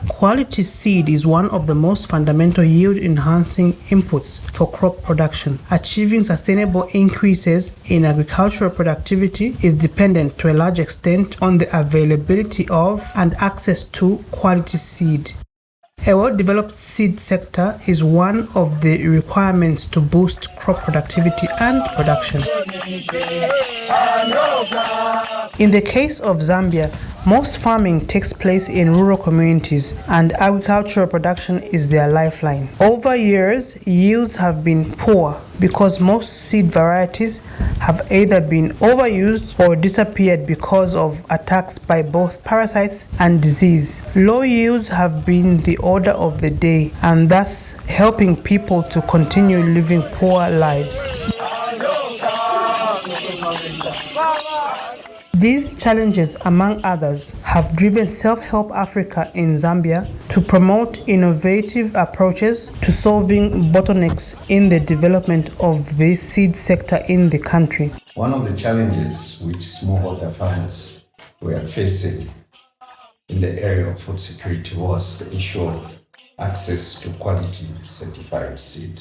Quality seed is one of the most fundamental yield-enhancing inputs for crop production. Achieving sustainable increases in agricultural productivity is dependent to a large extent on the availability of and access to quality seed. A well-developed seed sector is one of the requirements to boost crop productivity and production. In the case of Zambia, most farming takes place in rural communities, and agricultural production is their lifeline. Over years, yields have been poor because most seed varieties have either been overused or disappeared because of attacks by both parasites and disease. Low yields have been the order of the day, and thus helping people to continue living poor lives. These challenges, among others, have driven SelfHelp Africa in Zambia to promote innovative approaches to solving bottlenecks in the development of the seed sector in the country. One of the challenges which smallholder farmers were facing in the area of food security was the issue of access to quality certified seed.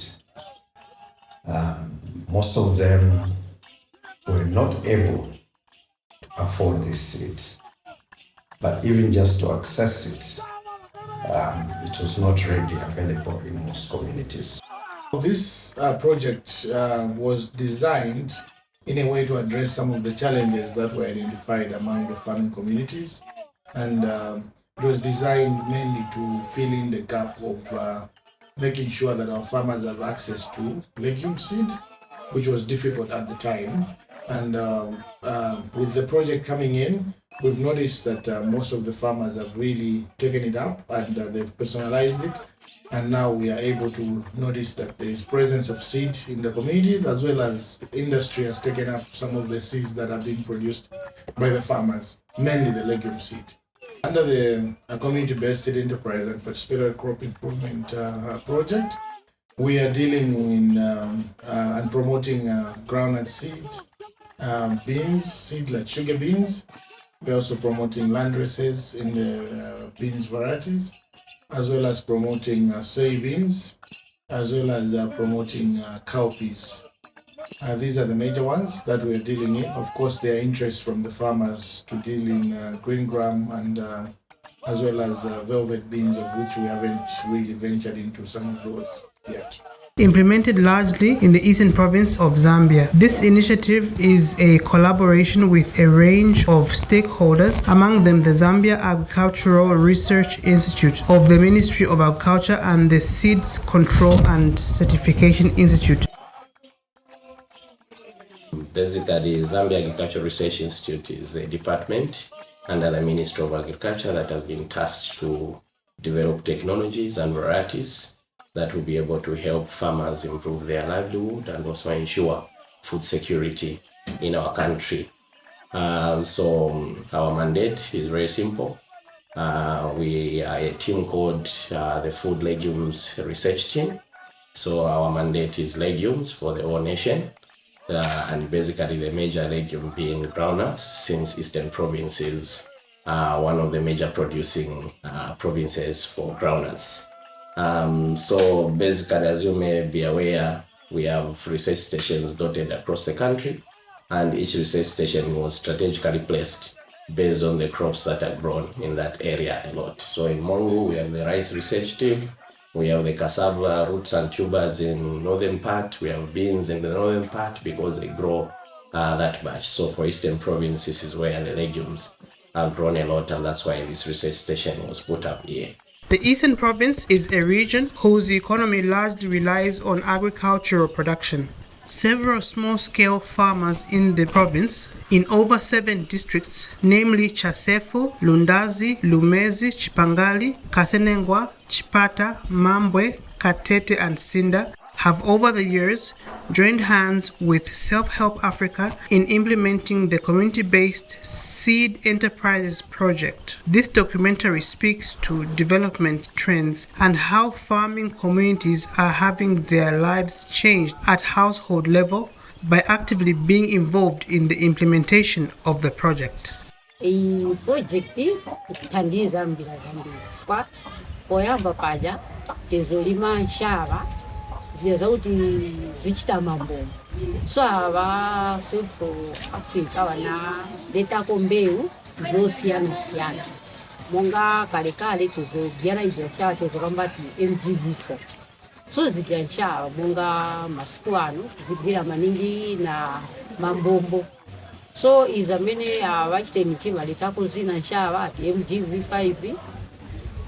Most of them were not able afford this seed, but even just to access it, it was not readily available in most communities. This project was designed in a way to address some of the challenges that were identified among the farming communities, and it was designed mainly to fill in the gap of making sure that our farmers have access to legume seed, which was difficult at the time. And with the project coming in, we've noticed that most of the farmers have really taken it up and they've personalized it. And now we are able to notice that there is presence of seed in the communities, as well as industry has taken up some of the seeds that are being produced by the farmers, mainly the legume seed. Under the community-based seed enterprise and participatory crop improvement project, we are dealing in and promoting groundnut seed, beans, seed like sugar beans. We're also promoting land races in the beans varieties, as well as promoting soybeans, as well as promoting cowpeas. These are the major ones that we're dealing in. Of course, there are interests from the farmers to deal in green gram and as well as velvet beans, of which we haven't really ventured into some of those yet. Implemented largely in the eastern province of Zambia, this initiative is a collaboration with a range of stakeholders, among them the Zambia Agricultural Research Institute of the Ministry of Agriculture and the Seeds Control and Certification Institute. Basically, Zambia Agricultural Research Institute is a department under the Ministry of Agriculture that has been tasked to develop technologies and varieties that will be able to help farmers improve their livelihood and also ensure food security in our country. So our mandate is very simple. We are a team called the Food Legumes Research Team. So our mandate is legumes for the whole nation. And basically the major legume being groundnuts, since Eastern Province is one of the major producing provinces for groundnuts. So basically, as you may be aware, we have research stations dotted across the country, and each research station was strategically placed based on the crops that are grown in that area a lot. So in Mongu, we have the rice research team, we have the cassava roots and tubers in northern part, we have beans in the northern part because they grow that much. So for Eastern Province, this is where the legumes have grown a lot, and that's why this research station was put up here. The Eastern Province is a region whose economy largely relies on agricultural production. Several small-scale farmers in the province, in over 7 districts, namely Chasefo, Lundazi, Lumezi, Chipangali, Kasenengwa, Chipata, Mambwe, Katete and Sinda, have over the years joined hands with SelfHelp Africa in implementing the community-based Seed Enterprises project. This documentary speaks to development trends and how farming communities are having their lives changed at household level by actively being involved in the implementation of the project. Iyi project ithandiza mbira zambiri kwa poyamba paja tezolima nshava ziyazauti zichita mambo so ava SelfHelp Africa wana letako mbeu zosiyana monga kale tizobyala izoshava tezokambati MGV4 so zidyanshava monga masiku ano zigwira maningi na mambombo so izamene vachite michima letako zina nshava ati MGV5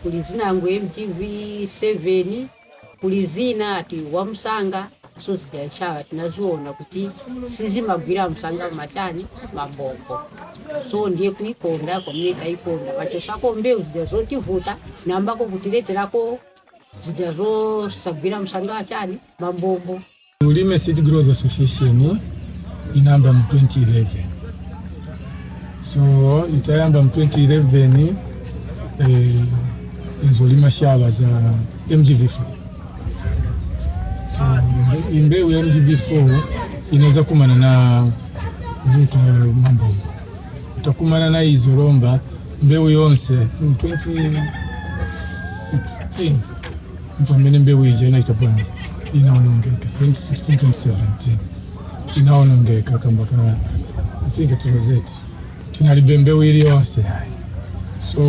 kulizina MGV7 kulizina ati wamsanga so zidyanshava tinaziona kuti sizimagwira msanga matani mambombo so ndiye kuikonda community ikonda vachosako mbeu zidazotivuta nambako kutileterako zidazosagwira msanga achani mambombo. Ulime Seed Growers Association inamba mu 2011 so itayamba mu 2011 inzolima shava za MGV4 so imbeu ya MGV4 inaweza kumana na vuta mambo utakumana na hizo lomba mbeu yonse in 2016 mpamene mbeu ijana itapanza inaonongeka 2016-2017 inaonongeka kambaka I think it was it tunalibe mbeu ili yonse so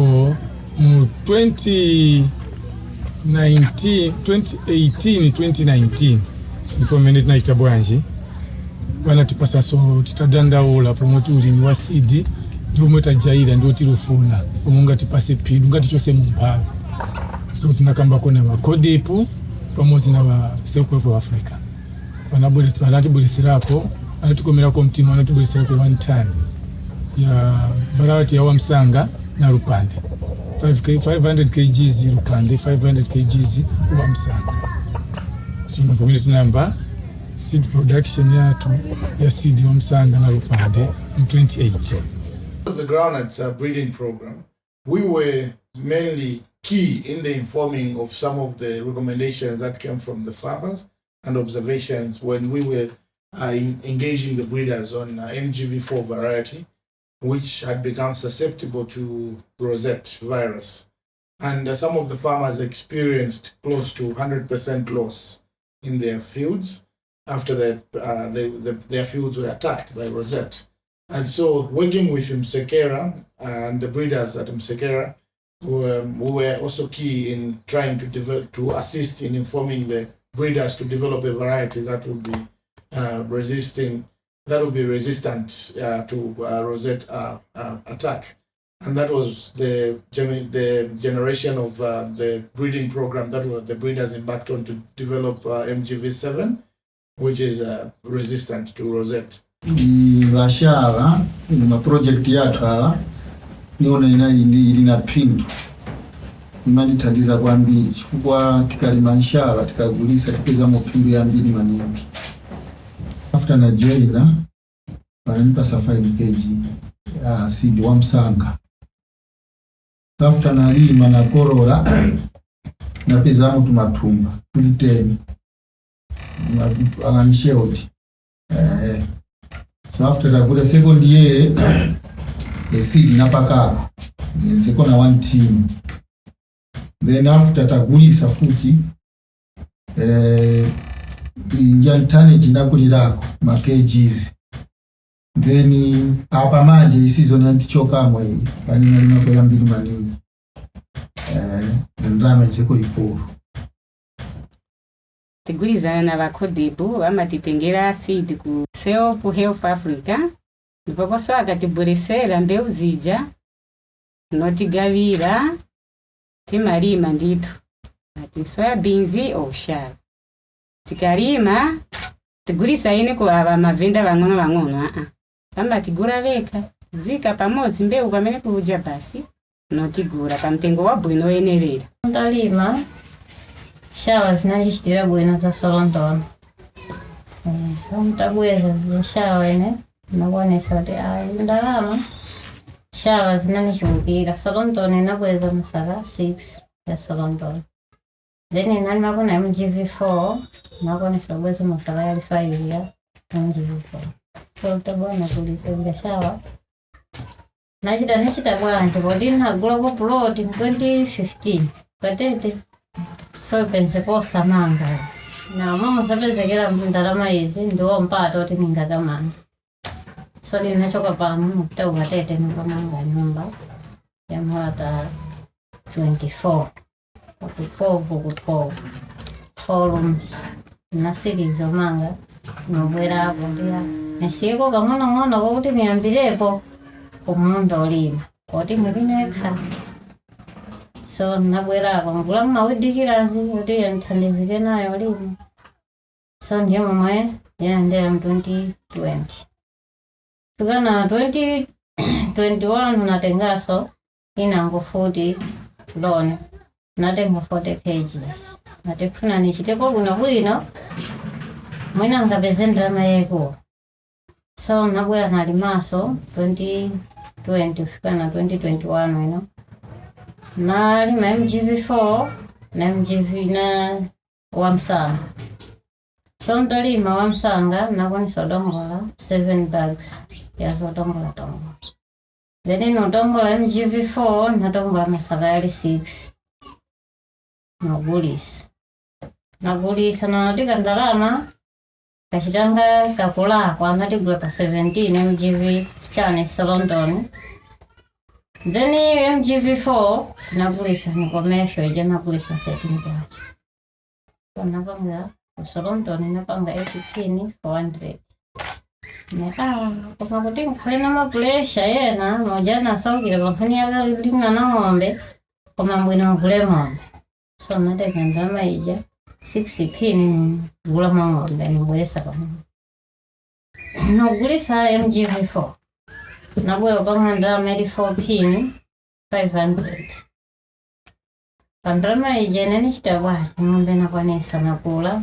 mu 2018-2019 niko mene tunaitabwanji wanatupasa so tutadandaula promote ulimi wa seed ndio mwetajaira ndio tirufuna umunga tipase pindu ngati chose mumpawe so tunakamba kona wa kodepu pamoja na wa SelfHelp Africa wanatubulisirako wanatukomerako mtino wanatubulisirako 1 ton ya variety ya wamsanga na rupande 500 kgs rupande 500 kgs wamsanga so mpomile tunamba seed production yatu ya seed wamsanga na rupande in 2018. The groundnuts breeding program, we were mainly key in the informing of some of the recommendations that came from the farmers and observations when we were engaging the breeders on MGV4 variety, which had become susceptible to rosette virus. And some of the farmers experienced close to 100% loss in their fields after their fields were attacked by rosette. And so working with Msekera and the breeders at Msekera, we were also key in trying to assist in informing the breeders to develop a variety that would be resistant to rosette attack. And that was the generation of the breeding program that the breeders embarked on to develop MGV7, which is resistant to rosette. Vashava ma project yatu hawa niona ilina pindu imani tandiza kwa mbili chukua tikalima nshava tikagulisa tikeza mupindu ya mbili maningi after na joina wananipa safari page seed wa msanga after na lima na korola na pizamo tumatumba tuliteni anisheoti so after the second year the seed napakako nziko na 1 team then after tagulisa futi njantane chinakulirako ma kgs, then apa manje isizoni antichokamwa iyi panina linakoyambiri maningi ndrama ziko ikulu tigulizana na bakodibu amatitengera seed ku SelfHelp Africa ndipokoso akatibweresera mbewu zija notigavira timalima nditu ati soya beans oshara tikalima tigulisa ine ku aba mavenda bang'ono kamba tigura veka zika pamodzi mbewu pamene kuja basi notigura pamtengo wa bwino yenerera ndalima shawa zinachitira bwino za solondono so mtabweza zile shawa ine nakuonesa kuti ndalama shawa zinanichulukira solondono inabweza masaka 6 ya solondono, then inani makuna MGV4 nakuonesa bweza masaka yali 5 ya MGV4. So utabona kulise vile shawa nachita bwanje kodi nagula plot in 2015 patete so pense kosa manga na mama sabezekera ndalama izi ndo mpato kuti ningakamanga so ninachoka pano mutauka tete nikomanga nyumba ya mwaka 24 4 rooms na series omanga nobwera hapo ndia nesiko kamono kuti niambirepo omundo olima koti mwirineka so nabwera ngula mawidikirazi kuti yanthandizike nayo olima so ndiye momwe yandera 2020 tukana 2021 natengaso inango 40 loan natenga 40 kgs natekufuna nichiteko bwino mwina ngapezendera mayeko so nabwera nalimaso 2020 fika na 2021 ino nalima MGV4 na MGV na wamsanga so ntalima wamsanga nakonisa udongola 7 bags ya udongola then nodongola MGV4 natongola masaka yali 6 nagulisa natika ndalama kachitanga kakula kwa natigula pa 17 MGV chane solondoni, then MGV4 nagulisa ni commercial je nagulisa 13 kwacha kwa napanga solondoni napanga 18 400 kwa kuti mkhalina maplesha yena mojana saukile bankani yaga lima na ng'ombe kwa mbwino ngule ng'ombe so nateka ndalama ija 6 pini gula ng'ombe nibwesa kwa nogulisa MGV4 nabwela banga ndalama 4 pini 500 pandalama ija nenichitabwa ng'ombe nakwanisa nakula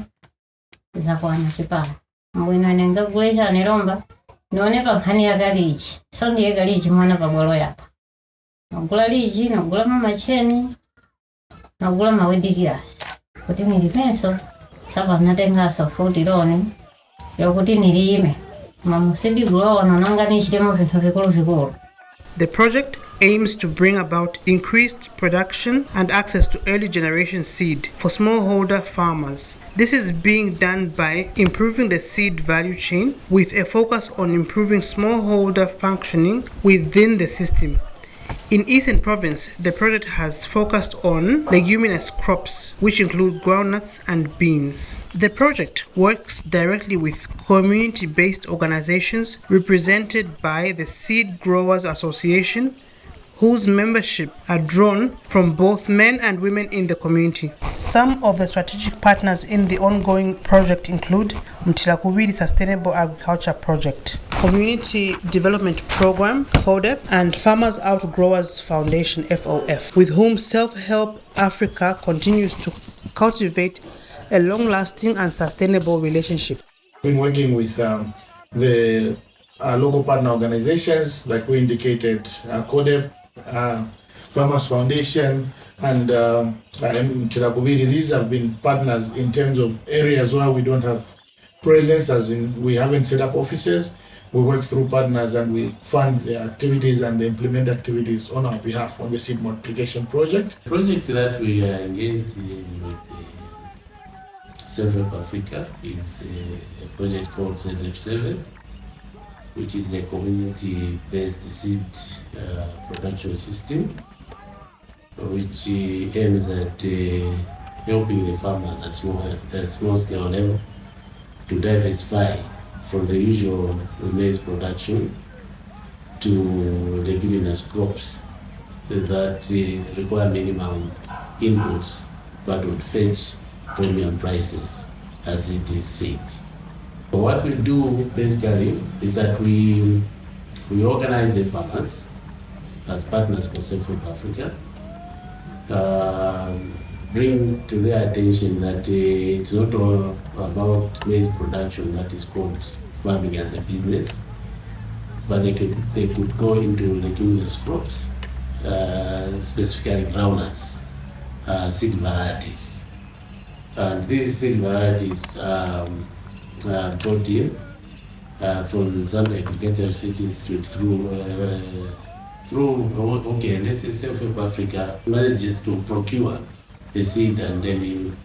za kwana chipala mbwino nenga gulesha nilomba nione pankani ya galiji so ndiye galiji mwana pabwalo yapa nagula liji nagula mamacheni nagula mawidikirasi kuti nilipeso saba natengaso 40 loni yokuti nilime mamusidi gulono nanga nichitemo vintu vikulu. The project aims to bring about increased production and access to early generation seed for smallholder farmers. This is being done by improving the seed value chain with a focus on improving smallholder functioning within the system. In Eastern Province, the project has focused on leguminous crops, which include groundnuts and beans. The project works directly with community-based organizations represented by the Seed Growers Association, whose membership are drawn from both men and women in the community. Some of the strategic partners in the ongoing project include Mtilakubiri Sustainable Agriculture Project, Community Development Program, CODEP, and Farmers Outgrowers Foundation, FOF, with whom SelfHelp Africa continues to cultivate a long-lasting and sustainable relationship. Been working with the local partner organizations, like we indicated, CODEP, Farmers Foundation, and Mtilakubiri. These have been partners in terms of areas where we don't have presence, as in we haven't set up offices, we work through partners and we fund the activities and the implement activities on our behalf on the seed multiplication project. The project that we are engaged in with SelfHelp Africa is a project called Centre7, which is a community-based seed production system, which aims at helping the farmers at small scale level to diversify from the usual maize production to leguminous crops that require minimum inputs but would fetch premium prices as it is said. So what we do basically is that we organize the farmers as partners for SelfHelp Africa, bring to their attention that it's not all about maize production that is called farming as a business, but they could go into leguminous crops, specifically groundnuts, seed varieties. And these seed varieties brought in from Zambia Agricultural Research Institute through let's say SelfHelp Africa manages to procure the seed and then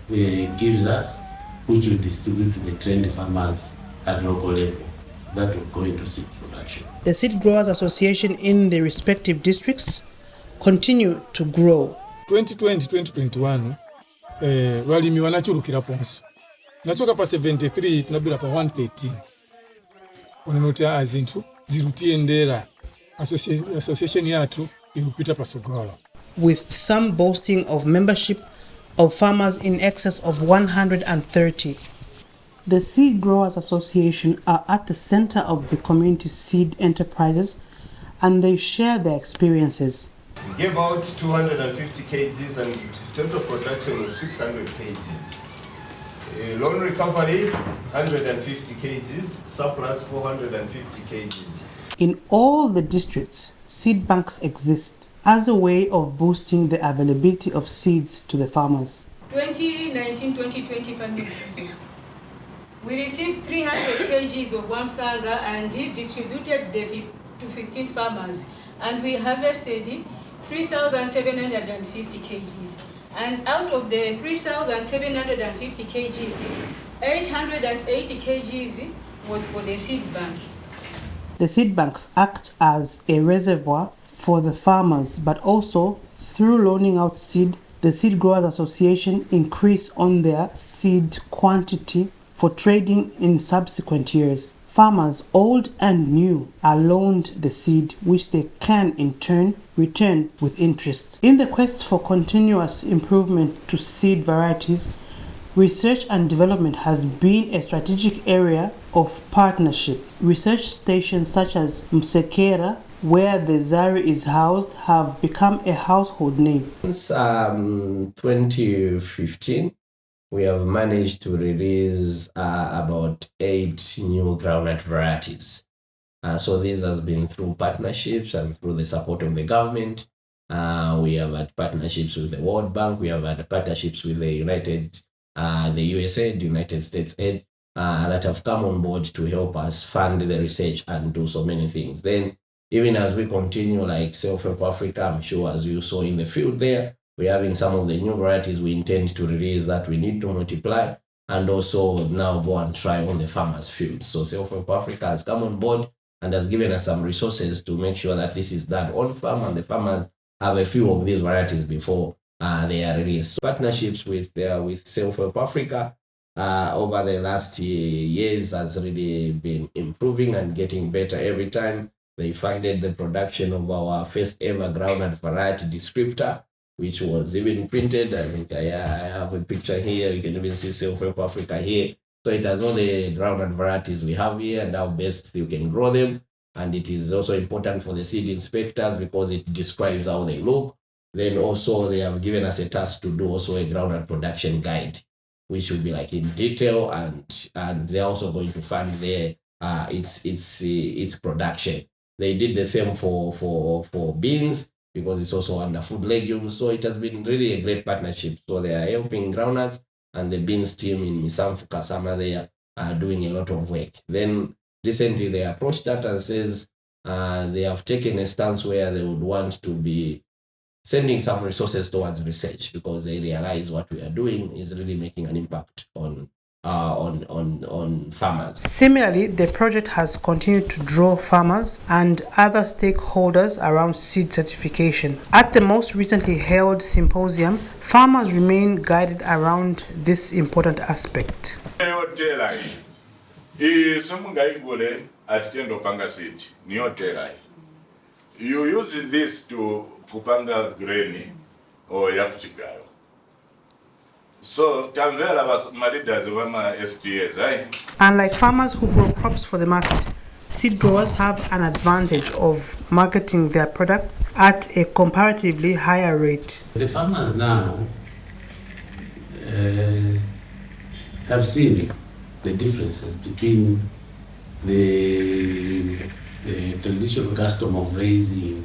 gives us, which we distribute to the trained farmers at local level that will go into seed production. The Seed Growers Association in the respective districts continue to grow. 2020-2021 walimi wanachulukira ponso nachoka pa 73 tunabira pa 113 onenoti azinthu zirutiendera association yathu irupita pasogolo, with some boasting of membership of farmers in excess of 130. The Seed Growers Association are at the center of the community seed enterprises, and they share their experiences. We gave out 250 kgs and total production was 600 kgs. Loan recovery 150 kgs, surplus 450 kgs. In all the districts, seed banks exist as a way of boosting the availability of seeds to the farmers. 2019-2020 farming season, we received 300 kgs of Wamsaga and distributed to 15 farmers, and we harvested 3,750 kgs. And out of the 3,750 kgs, 880 kgs was for the seed bank. The seed banks act as a reservoir for the farmers, but also through loaning out seed, the Seed Growers Association increase on their seed quantity for trading in subsequent years. Farmers, old and new, are loaned the seed, which they can in turn return with interest. In the quest for continuous improvement to seed varieties, research and development has been a strategic area of partnership. Research stations such as Msekera, where the Zari is housed, have become a household name. Since 2015, we have managed to release about 8 new groundnut varieties. So this has been through partnerships and through the support of the government. We have had partnerships with the World Bank. We have had partnerships with the USA, the United States Aid, that have come on board to help us fund the research and do so many things. Then, even as we continue like SelfHelp Africa, I'm sure as you saw in the field there, we're having some of the new varieties we intend to release that we need to multiply and also now go and try on the farmers' fields. So SelfHelp Africa has come on board and has given us some resources to make sure that this is done on farm and the farmers have a few of these varieties before they are released. So partnerships with SelfHelp Africa over the last years has really been improving and getting better every time. They funded the production of our first ever groundnut variety descriptor, which was even printed. I think I have a picture here. You can even see SelfHelp Africa here. So it has all the groundnut varieties we have here and how best you can grow them. And it is also important for the seed inspectors because it describes how they look. Then also they have given us a task to do also a groundnut production guide, which will be like in detail, and they're also going to fund their its production. They did the same for beans because it's also under food legumes. So it has been really a great partnership. So they are helping groundnuts and the beans team in Misamfu Kasama, they are doing a lot of work. Then recently they approached that and says they have taken a stance where they would want to be sending some resources towards research because they realize what we are doing is really making an impact on farmers. Similarly, the project has continued to draw farmers and other stakeholders around seed certification. At the most recently held symposium, farmers remain guided around this important aspect. You use this to kupanga grain or yakuchigayo. So tamvera leaders wama SGS, Unlike farmers who grow crops for the market, seed growers have an advantage of marketing their products at a comparatively higher rate. The farmers now have seen the differences between the traditional custom of raising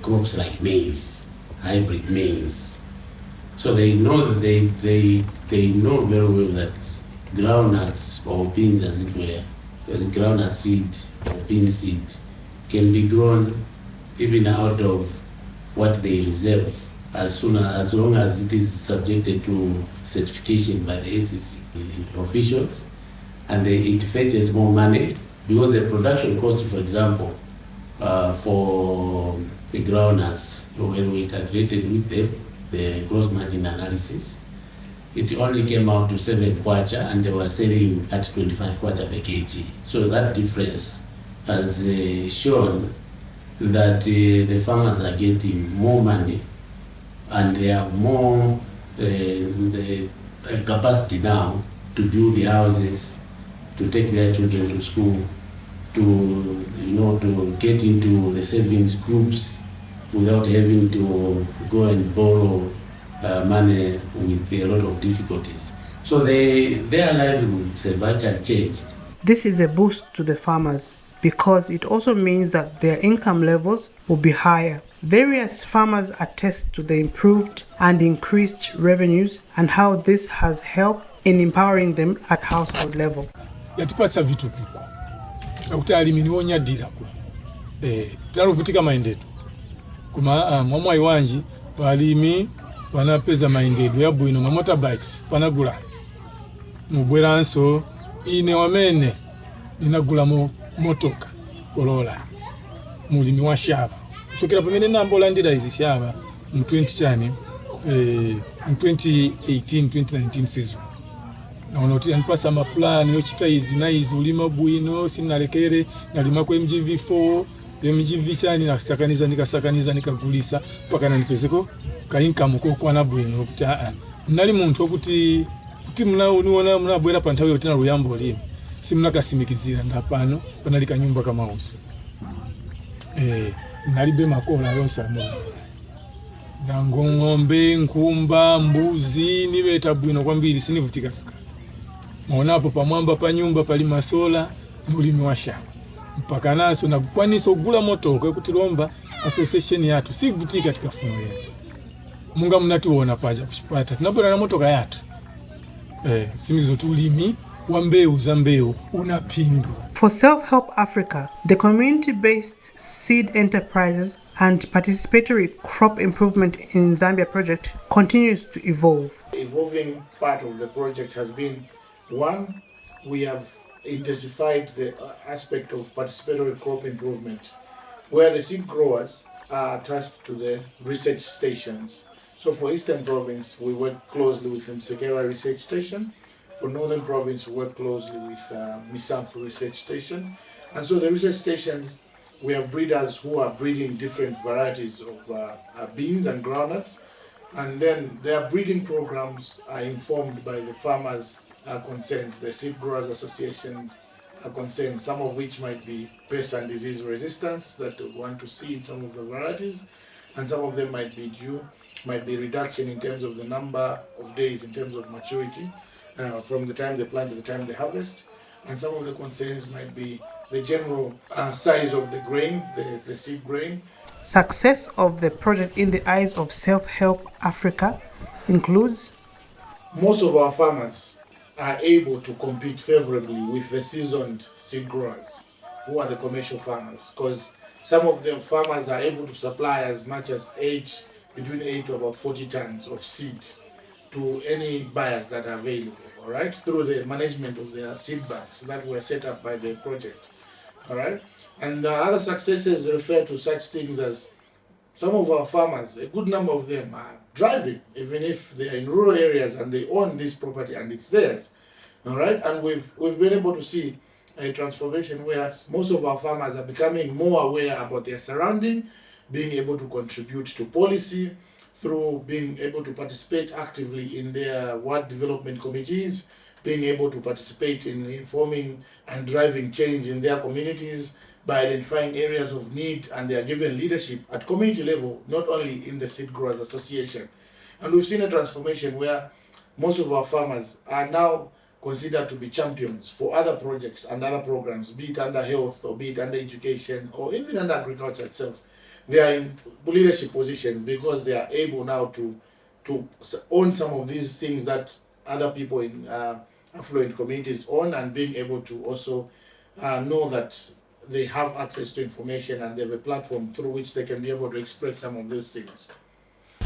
crops like maize, hybrid maize. So they know that they know very well that groundnuts or beans, as it were, the groundnut seed or bean seed can be grown even out of what they reserve as long as it is subjected to certification by the ACC officials, and it fetches more money because the production cost, for example, for the groundnuts, when we calculated with them the gross margin analysis, it only came out to 7 kwacha and they were selling at 25 kwacha per kg. So that difference has shown that the farmers are getting more money and they have more the capacity now to build the houses, to take their children to school, to get into the savings groups without having to go and borrow money with a lot of difficulties. So their livelihoods have actually changed. This is a boost to the farmers because it also means that their income levels will be higher. Various farmers attest to the improved and increased revenues and how this has helped in empowering them at household level. Yatipatsa vitu kuko akuti alimi niwonyadirako tinaruvutika maendedo kuma mwamwai wanji balimi banapeza maendedo yabwino ma motorbikes panagula mubweranso ine wamene ninagula motoka Corolla mulimi wa shaba chokera pamene nambolandira izi shaba mu 2018 2019 season naonoti anipasa maplani yochita izi na izi ulima bwino sinalekere nalima kwa MGV4 MGV chani nikasakaniza nikagulisa paka nanipezeko ka income ko kwana bwino kuti nali muntu okuti mnauniona mnabwera pa nthawi yotina ruyambo limo simnakasimikizira ndapano panali kanyumba kamauso nalibe makola yosamu ndango ng'ombe nkumba mbuzi nibeta bwino kwambiri sinivutika maonapo pamwamba pa nyumba pali masola mulimi wa shamba mpaka naso nakukwanisa ogula motoka kuti lomba association yatu sivutika katika fumo yetu munga mnationa paja kuchipata tinabwera na motoka yatu simizo tulimi wa mbeu za mbeu unapindu. For SelfHelp Africa, the community-based seed enterprises and participatory crop improvement in Zambia project continues to evolve. The evolving part of the project has been, one, we have intensified the aspect of participatory crop improvement, where the seed growers are attached to the research stations. So for Eastern Province, we work closely with Msekera Research Station. For Northern Province, we work closely with Misamfu Research Station. And so the research stations, we have breeders who are breeding different varieties of beans and groundnuts. And then their breeding programs are informed by the farmers' concerns, the Seed Growers Association concerns, some of which might be pest and disease resistance that we want to see in some of the varieties. And some of them might be reduction in terms of the number of days in terms of maturity. From the time they plant to the time they harvest, and some of the concerns might be the general size of the grain, the seed grain. Success of the project in the eyes of SelfHelp Africa includes most of our farmers are able to compete favorably with the seasoned seed growers, who are the commercial farmers, because some of them farmers are able to supply as much as between 8 to about 40 tons of seed to any buyers that are available, all right, through the management of their seed banks that were set up by the project, all right. And the other successes refer to such things as some of our farmers, a good number of them are driving, even if they are in rural areas and they own this property and it's theirs, all right. And we've been able to see a transformation where most of our farmers are becoming more aware about their surrounding, being able to contribute to policy through being able to participate actively in their ward development committees, being able to participate in informing and driving change in their communities by identifying areas of need, and they are given leadership at community level, not only in the Seed Growers Association. And we've seen a transformation where most of our farmers are now considered to be champions for other projects and other programs, be it under health or be it under education or even under agriculture itself. They are in leadership positions because they are able now to own some of these things that other people in affluent communities own, and being able to also know that they have access to information and they have a platform through which they can be able to express some of those things.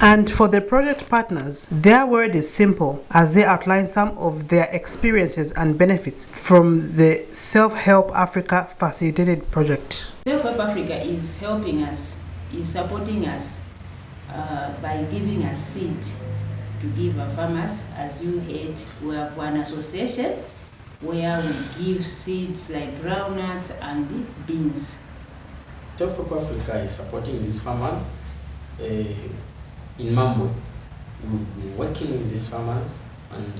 And for the project partners, their word is simple as they outline some of their experiences and benefits from the SelfHelp Africa facilitated project. SelfHelp Africa is helping us, is supporting us by giving us seed to give our farmers. As you heard, we have one association where we give seeds like groundnuts and beans. SelfHelp Africa is supporting these farmers in Mambo. We've been working with these farmers, and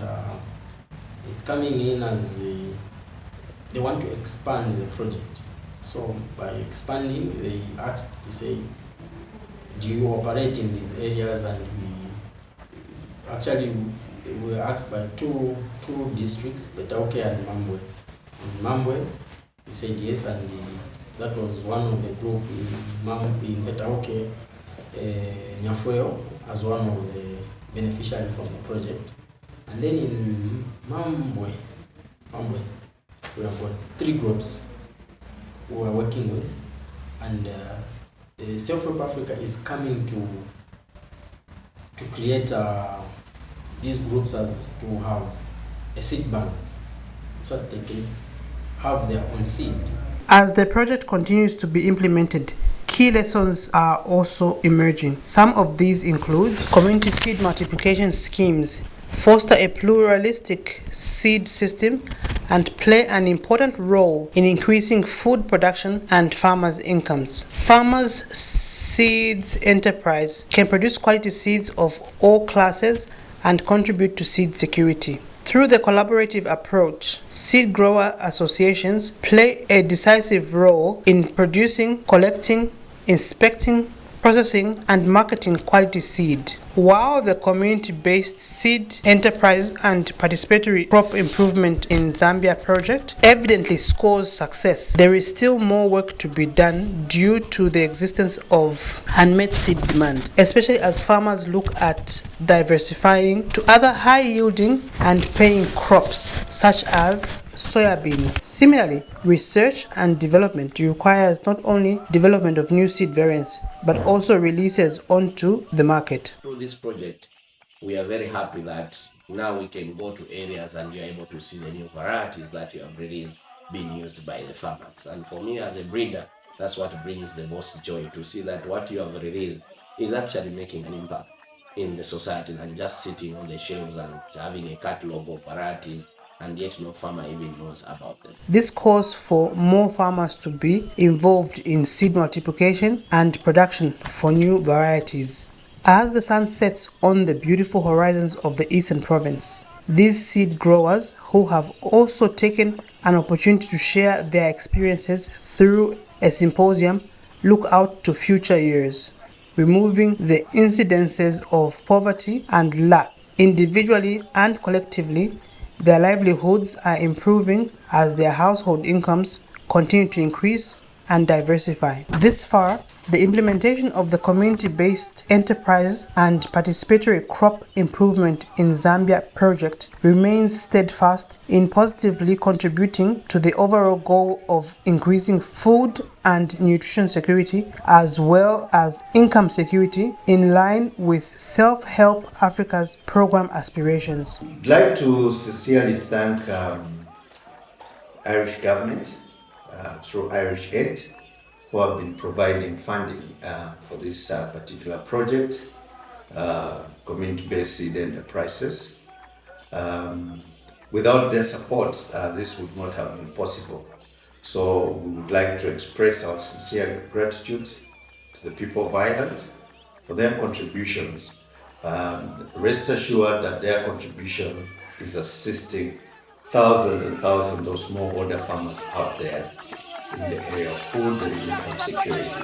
it's coming in as they want to expand the project. So by expanding, they asked to say, do you operate in these areas? And we were asked by two districts, Betauke and Mambwe. In Mambwe, we said yes, and that was one of the group in Betauke, Nyafueo as one of the beneficiaries from the project. And then in Mambwe, we have got 3 groups we are working with, and SelfHelp Africa is coming to create these groups as to have a seed bank so that they can have their own seed. As the project continues to be implemented, key lessons are also emerging. Some of these include community seed multiplication schemes, foster a pluralistic seed system, and play an important role in increasing food production and farmers' incomes. Farmers' Seeds Enterprise can produce quality seeds of all classes and contribute to seed security. Through the collaborative approach, seed grower associations play a decisive role in producing, collecting, inspecting, processing, and marketing quality seed. While the community-based seed enterprise and participatory crop improvement in Zambia project evidently scores success, there is still more work to be done due to the existence of unmet seed demand, especially as farmers look at diversifying to other high-yielding and paying crops such as soybeans. Similarly, research and development requires not only development of new seed variants, but also releases onto the market. Through this project, we are very happy that now we can go to areas and you're able to see the new varieties that you have released being used by the farmers. And for me as a breeder, that's what brings the most joy, to see that what you have released is actually making an impact in the society than just sitting on the shelves and having a catalog of varieties and yet no farmer even knows about them. This calls for more farmers to be involved in seed multiplication and production for new varieties. As the sun sets on the beautiful horizons of the Eastern Province, these seed growers, who have also taken an opportunity to share their experiences through a symposium, look out to future years, removing the incidences of poverty and lack. Individually and collectively, their livelihoods are improving as their household incomes continue to increase and diversify. This far, the implementation of the community-based enterprise and participatory crop improvement in Zambia project remains steadfast in positively contributing to the overall goal of increasing food and nutrition security as well as income security in line with SelfHelp Africa's program aspirations. I'd like to sincerely thank Irish government through Irish Aid, who have been providing funding for this particular project, community-based seed enterprises. Without their support, this would not have been possible. So we would like to express our sincere gratitude to the people of Ireland for their contributions. Rest assured that their contribution is assisting thousands and thousands of smallholder farmers out there in the area of food and income security.